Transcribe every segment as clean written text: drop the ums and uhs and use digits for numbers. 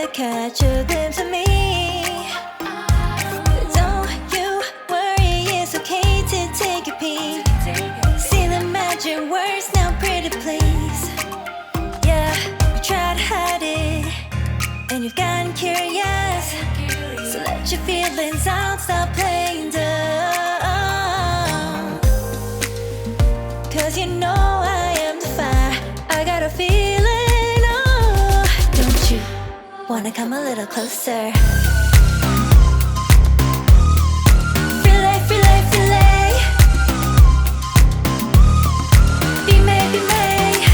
to catch a glimpse of me. Don't you worry, it's okay to take a peek. See the magic words now, pretty please. Yeah, you tried to hide it, and you've gotten curious. So let your feelings out, stop playing dumb. Cause you know I am the fire, I got a feeling, oh. Don't you wanna come a little closer? Relay, relay, relay. Be may, be may.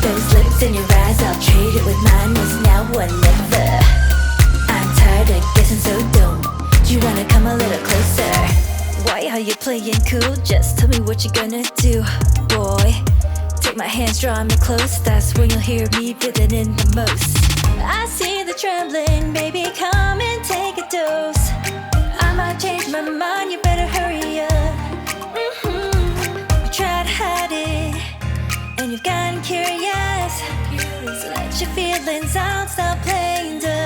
Those lips in your eyes, I'll trade it with mine. It's now or never. I'm tired of guessing, so don't you wanna come a little closer? Why are you playing cool? Just tell me what you're gonna do, boy. Take my hands, draw me close. That's when you'll hear me breathing in the most. I see the trembling, baby, come and take a dose. I might change my mind, you better hurry up. You tried to hide it, and you've gotten curious. So let your feelings out, stop playing dumb.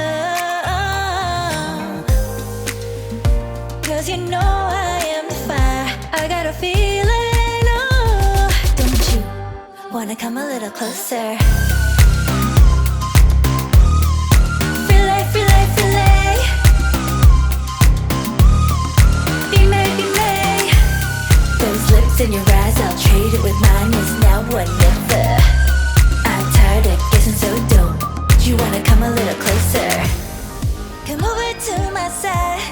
Cause you know I am the fire, I got a feeling, oh. Don't you wanna come a little closer? Relay, relay, relay. Be may, be may. Those lips in your eyes, I'll trade it with mine. It's now or never. I'm tired of guessing, so don't you wanna come a little closer? Come over to my side,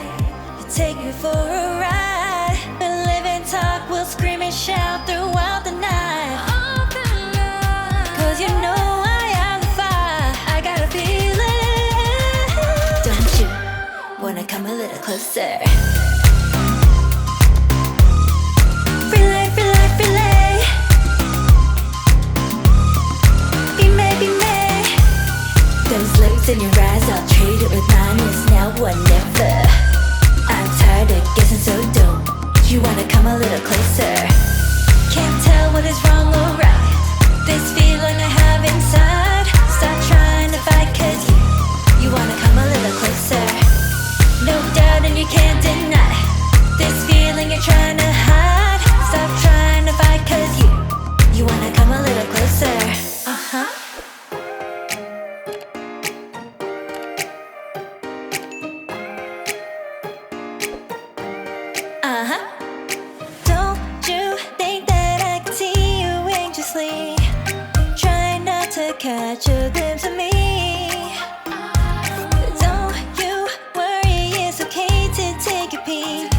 take you for a ride. We'll live and talk, we'll scream and shout throughout the night. Cause you know I am the fire, I got a feeling. Don't you wanna come a little closer? Relay, relay, relay. Be may, be may. Those lips in your eyes, I'll trade it with mine. It's now or never. I'm tired of guessing, so don't you wanna come a little closer? Can't tell what is wrong or right. This feeling I have inside. Stop trying to fight, cause you wanna come a little closer. No doubt and you can't deny this feeling you're trying to hide. Stop trying to fight, cause you wanna come a little closer. Uh-huh. Uh-huh. Don't you think that I can see you anxiously? Try not to catch a glimpse of me. Don't you worry, it's okay to take a peek.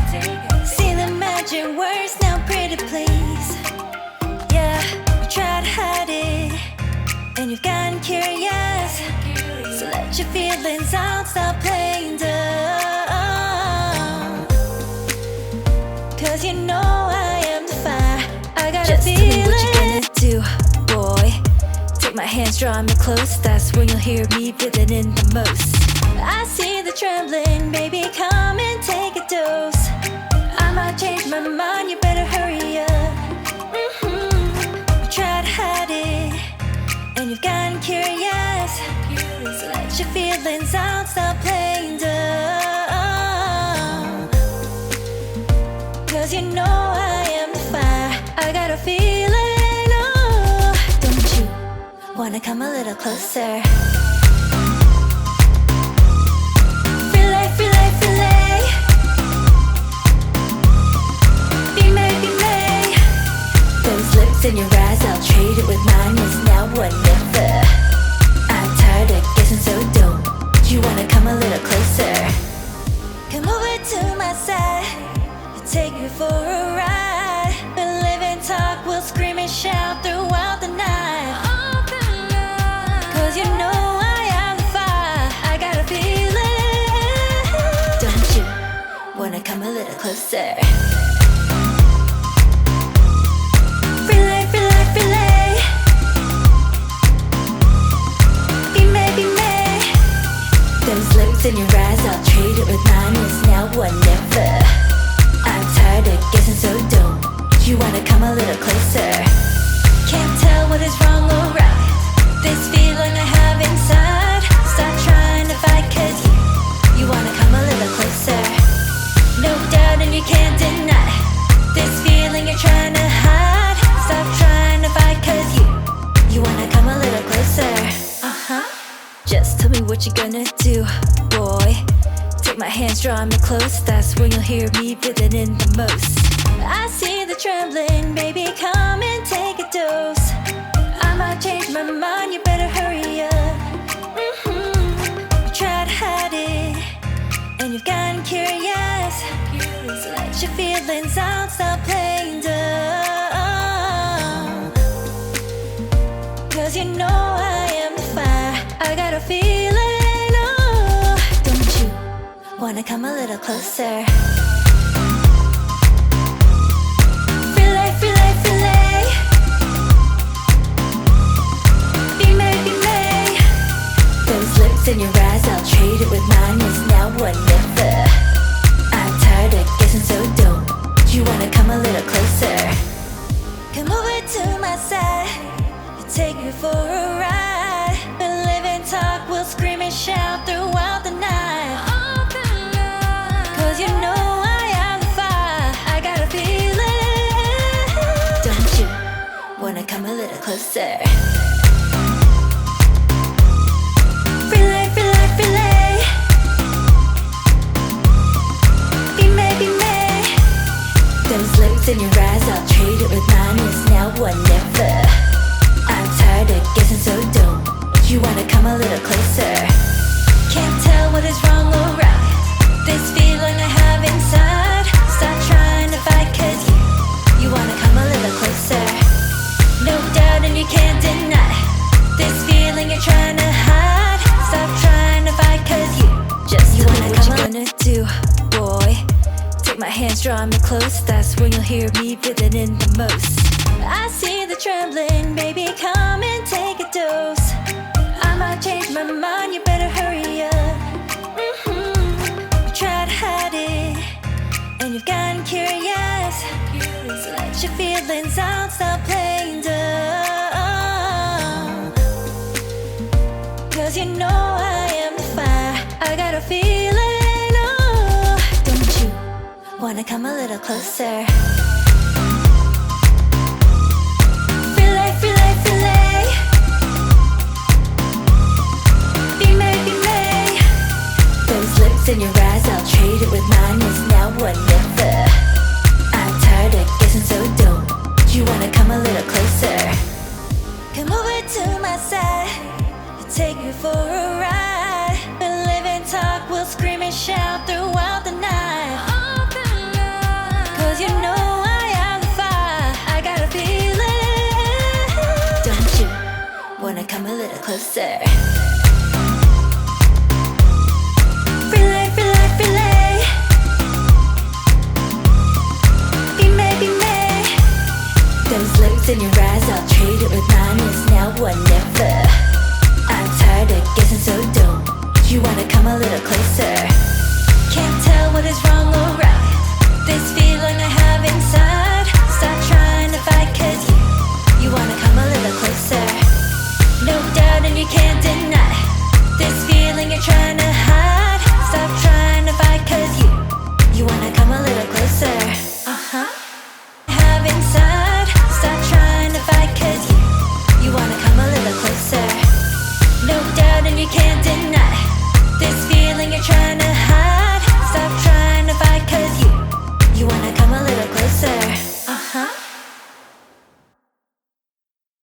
See the magic words now, pretty please. Yeah, you tried to hide it, and you've gotten curious. So let your feelings out, stop playing dumb. Cause you know I am the fire, I got a feeling. Just tell me what you gonna do, boy. Take my hands, draw me close. That's when you'll hear me breathing in the most. I see the trembling, baby, come and take a dose. I might change my mind, you better hurry up. You tried to hide it, and you've gotten curious. So let your feelings out, stop playing dumb. Cause you know I am the fire, I got a feeling, oh. Don't you wanna come a little closer? Relay, relay, relay. Be may, be may. Those lips in your eyes, I'll trade it with mine. It's now or never. I'm tired of guessing, so don't you wanna come a little closer? Come over to my side, take you for a ride. We'll live and talk, we'll scream and shout throughout the night. Cause you know I am the fire, I got a feeling. Don't you wanna come a little closer? Relay, relay, relay. Be may, be may. Those lips in your eyes, I'll trade it with mine. It's now or never. I'm tired of guessing, so don't you wanna come a little closer? Can't tell what is wrong or right. This feeling I have inside. Stop trying to what you gonna do, boy? Take my hands, draw me close. That's when you'll hear me breathing in the most. I see the trembling, baby, come and take a dose. I might change my mind, you better hurry up. You try to hide it, and you've gotten curious. So let your feelings out, stop playing dumb. Cause you know I am the fire, I got a feeling, oh. Don't you wanna come a little closer? Relay, relay, relay. Be May, be May. Those lips in your eyes, I'll trade it with mine. It's now or never. I'm tired of guessing, so don't you wanna come a little closer? Come over to my side, I'll take you for a ride. We'll live and talk, we'll scream and shout throughout the night. Cause you know I am the fire, I got a feeling. Don't you wanna come a little closer? Relay, relay, relay. Be May, be May. Those lips in your eyes, I'll trade it with mine. It's now or never. I'm tired of guessing, so don't you wanna come a little closer? Can't tell what is wrong or right. This feeling I have inside. Stop trying to fight, cause you wanna come a little closer. No doubt and you can't deny this feeling you're trying to hide. Stop trying to fight, cause you wanna come. What you gonna do, boy? Take my hands, draw me close. That's when you'll hear me breathing in the most. I see the trembling, baby, come and take a dose. I might change my mind, you better hurry up. You try to hide it, and you've gotten curious. So let your feelings out, stop playing dumb. Cause you know I am the fire, I got a feeling, oh. Don't you wanna come a little closer? Relay, relay, relay. Be May, be May. Those lips in your eyes, I'll trade it with mine. It's now or never. I'm tired of guessing, so don't you wanna come a little closer? Come over to my side, I'll take you for a ride. We'll live and talk, we'll scream and shout throughout the night. Cause you know I am the fire, I got a feeling. Don't you wanna come a little closer? Relay, relay, relay. Be May, be May. Those lips in your eyes, I'll trade it with mine. It's now or never. I'm tired of guessing, so don't you wanna come a little closer? Can't tell what is wrong or right. This feeling I have